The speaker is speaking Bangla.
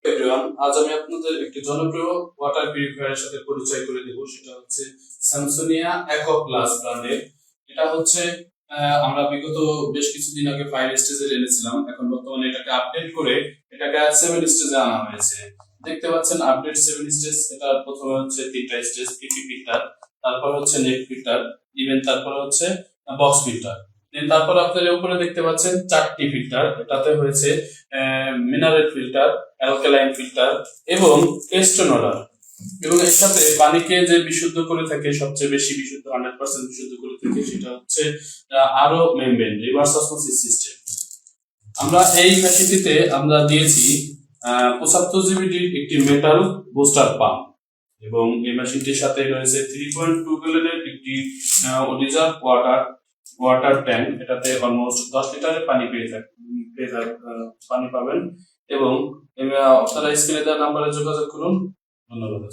এভরিওয়ান, আজ আমি আপনাদের একটি জনপ্রিয় ওয়াটার পিউরিফায়ারের সাথে পরিচয় করে দেব। সেটা হচ্ছে স্যামসোনিয়া একো প্লাস ব্র্যান্ডের। এটা হচ্ছে আমরা বিগত বেশ কিছুদিন আগে 5 স্টেজে এনেছিলাম, এখন বর্তমানে এটাকে আপডেট করে এটাকে 7 স্টেজে আনা হয়েছে। দেখতে পাচ্ছেন আপডেট 7 স্টেজ। এটা প্রথমে হচ্ছে 3টা স্টেজ, পিপি ফিল্টার, তারপর হচ্ছে নেট ফিল্টার, ইভেন তারপর হচ্ছে বক্স ফিল্টার। তারপর আপনারা উপরে দেখতে পাচ্ছেন 4টি ফিল্টার। এটাতে হয়েছে মিনারেল ফিল্টার, অ্যালকালাইন ফিল্টার এবং কেস্টন অর্ডার। এবং এর সাথে পানিকে যে বিশুদ্ধ করে থাকে, সবচেয়ে বেশি বিশুদ্ধ 100% বিশুদ্ধ করে থাকে, সেটা হচ্ছে আরও মেমব্রেন রিভার্স অসমোসিস সিস্টেম। আমরা এই মেশিনটিতে আমরা দিয়েছি 75 জিবিডির একটি মেটাল বুস্টার পাম্প এবং এই মেশিনটির সাথে রয়েছে 3.2 গ্যালনের একটি রিজার্ভ ওয়াটার ট্যাঙ্ক। এটাতে অলমোস্ট 10 লিটারের পানি পানি পাবেন এবং আপনারা স্ক্রিনে দেওয়া নাম্বারে যোগাযোগ করুন। ধন্যবাদ।